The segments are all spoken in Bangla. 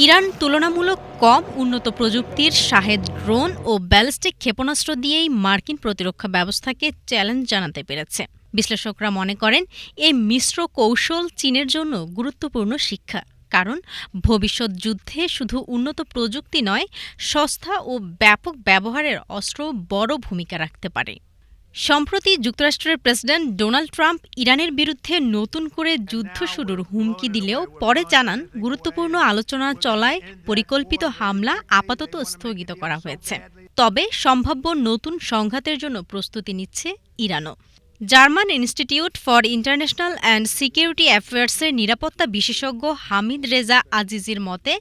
ইরান তুলনামূলক কম উন্নত প্রযুক্তির শাহেদ ড্রোন ও ব্যালিস্টিক ক্ষেপণাস্ত্র দিয়েই মার্কিন প্রতিরক্ষা ব্যবস্থাকে চ্যালেঞ্জ জানাতে পেরেছে। বিশ্লেষকরা মনে করেন এই মিশ্র কৌশল চীনের জন্য গুরুত্বপূর্ণ শিক্ষা, কারণ ভবিষ্যৎ যুদ্ধে শুধু উন্নত প্রযুক্তি নয়, সস্তা ও ব্যাপক ব্যবহারের অস্ত্র বড় ভূমিকা রাখতে পারে। সম্প্রতি যুক্তরাষ্ট্রের প্রেসিডেন্ট ডোনাল্ড ট্রাম্প ইরানের বিরুদ্ধে নতুন করে যুদ্ধ শুরুর হুমকি দিলেও পরে জানান গুরুত্বপূর্ণ আলোচনা চলায় পরিকল্পিত হামলা আপাতত স্থগিত করা হয়েছে। তবে সম্ভাব্য নতুন সংঘাতের জন্য প্রস্তুতি নিচ্ছে ইরানও। German institute for international and security অ্যাফেয়ার্সের নিরাপত্তা বিশেষজ্ঞ হামিদ রেজা আজিজির মতে,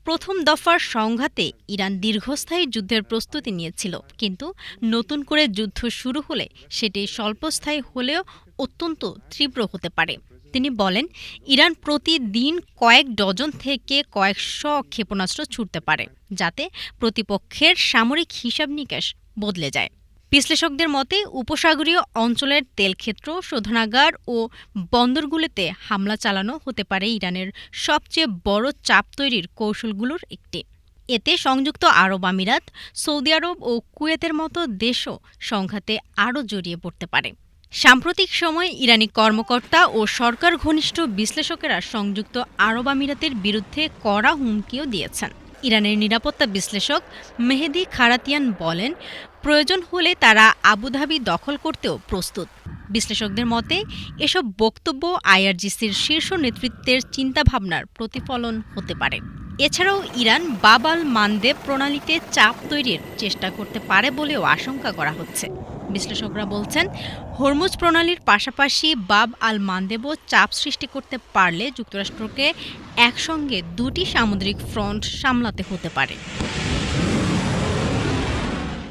প্রথম দফার সংঘাতে ইরান দীর্ঘস্থায়ী যুদ্ধের প্রস্তুতি নিয়েছিল, কিন্তু নতুন করে যুদ্ধ শুরু হলে সেটি স্বল্পস্থায়ী হলেও অত্যন্ত তীব্র হতে পারে। তিনি বলেন, ইরান প্রতিদিন কয়েক ডজন থেকে কয়েকশ ক্ষেপণাস্ত্র ছুড়তে পারে, যাতে প্রতিপক্ষের সামরিক হিসাব নিকাশ বদলে যায়। বিশ্লেষকদের মতে, উপসাগরীয় অঞ্চলের তেলক্ষেত্র, শোধনাগার ও বন্দরগুলোতে হামলা চালানো হতে পারে ইরানের সবচেয়ে বড় চাপ তৈরির কৌশলগুলোর একটি। এতে সংযুক্ত আরব আমিরাত, সৌদি আরব ও কুয়েতের মতো দেশও সংঘাতে আরও জড়িয়ে পড়তে পারে। সাম্প্রতিক সময়ে ইরানি কর্মকর্তা ও সরকার ঘনিষ্ঠ বিশ্লেষকেরা সংযুক্ত আরব আমিরাতের বিরুদ্ধে কড়া হুমকিও দিয়েছেন। ইরানের নিরাপত্তা বিশ্লেষক মেহেদি খারাতিয়ান বলেন, প্রয়োজন হলে তারা আবুধাবি দখল করতেও প্রস্তুত। বিশ্লেষকদের মতে, এসব বক্তব্য আইআরজিসির শীর্ষ নেতৃত্বের চিন্তাভাবনার প্রতিফলন হতে পারে। এছাড়াও ইরান বাব আল মানদেব প্রণালীতে চাপ তৈরির চেষ্টা করতে পারে বলেও আশঙ্কা করা হচ্ছে। বিশ্লেষকরা বলছেন, হরমুজ প্রণালীর পাশাপাশি বাব আল মানদেবও চাপ সৃষ্টি করতে পারলে যুক্তরাষ্ট্রকে একসঙ্গে দুটি সামুদ্রিক ফ্রন্ট সামলাতে হতে পারে।